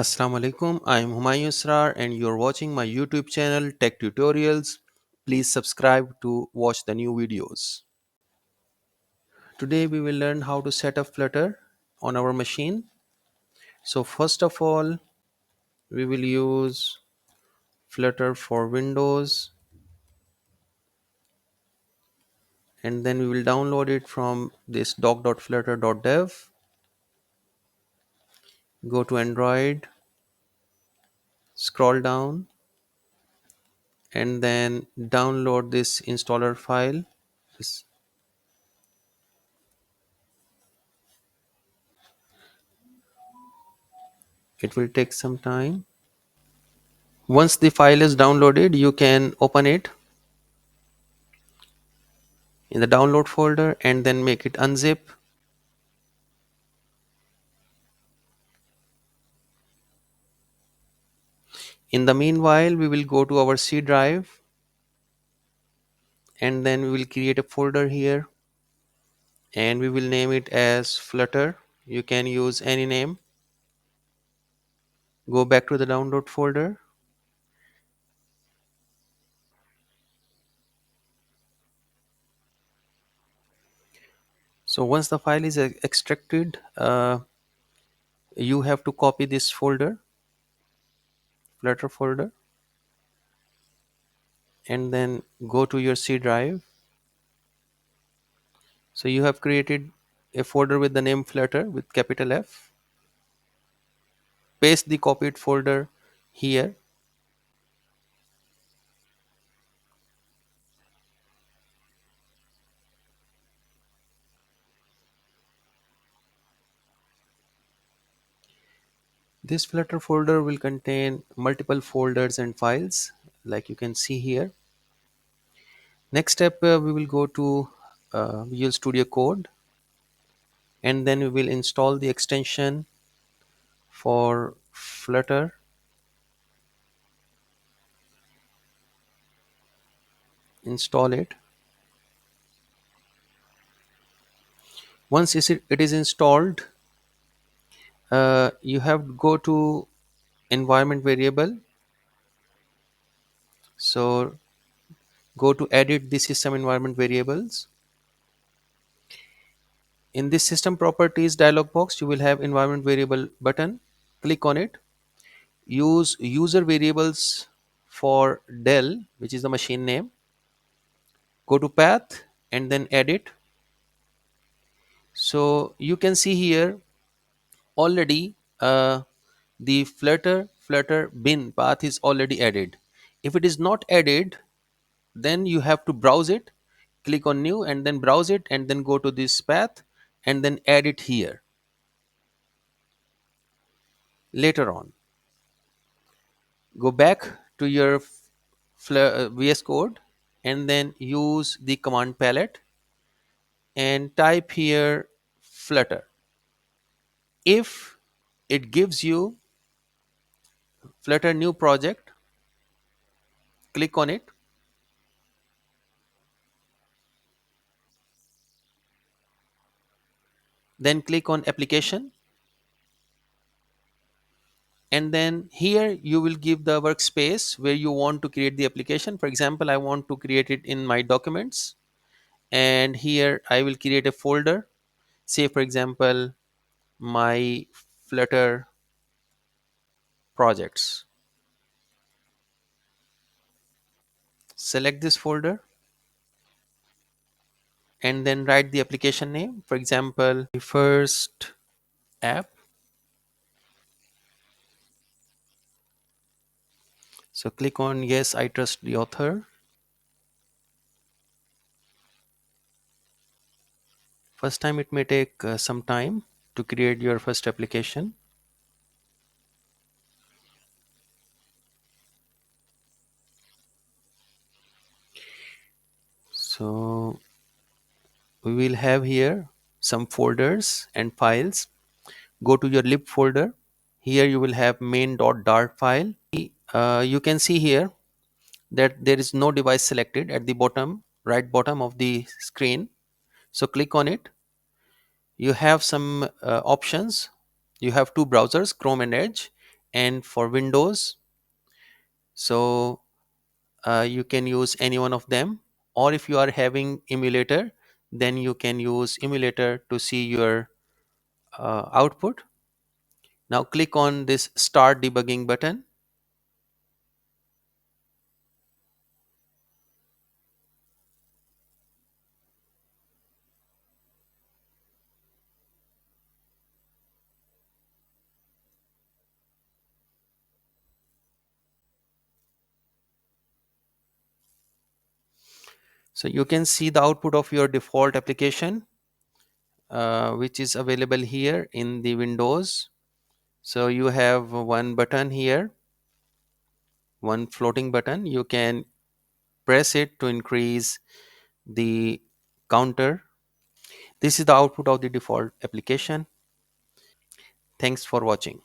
Assalamu alaikum. I am Humayun Israr and you're watching my YouTube channel Tech Tutorials. Please subscribe to watch the new videos. Today we will learn how to set up Flutter on our machine. So first of all, we will use Flutter for Windows and then we will download it from this doc.flutter.dev. Go to Android, scroll down and then download this installer file. This- It will take some time. Once the file is downloaded, you can open it in the download folder and then make it unzip. In the meanwhile, we will go to our C drive and then we will create a folder here and we will name it as Flutter. You can use any name. Go back to the download folder. So once the file is extracted, you have to copy this folder, Flutter folder, and then go to your C drive. So you have created a folder with the name Flutter with capital F. Paste the copied folder here. This Flutter folder will contain multiple folders and files like you can see here. Next step, we will go to Visual Studio Code and then we will install the extension for Flutter. Install it. Once it is installed, you have to go to environment variable. So go to edit the system environment variables. In this system properties dialog box, you will have environment variable button. Click on it. Use user variables for Dell, which is the machine name. Go to path and then edit. So you can see here already the flutter bin path is already added. If it is not added, then you have to browse it. Click on new and then browse it and then go to this path and then add it here later on. Go back to your VS Code and then use the command palette and type here Flutter. If it gives you Flutter new project, click on it. Then click on application. And then here you will give the workspace where you want to create the application. For example, I want to create it in my documents. And here I will create a folder. Say, for example, my Flutter projects. Select this folder and then write the application name. For example, the first app. So click on yes, I trust the author. First time it may take some time to create your first application. So we will have here some folders and files. Go to your lib folder. Here you will have main.dart file. You can see here that there is no device selected at the bottom, right bottom of the screen. So click on it. You have some options. You have two browsers, Chrome and Edge. and for Windows, so you can use any one of them, or if you are having emulator, then you can use emulator to see your output. Now click on this start debugging button. So you can see the output of your default application, which is available here in the Windows. So you have one button here, one floating button. You can press it to increase the counter. This is the output of the default application. Thanks for watching.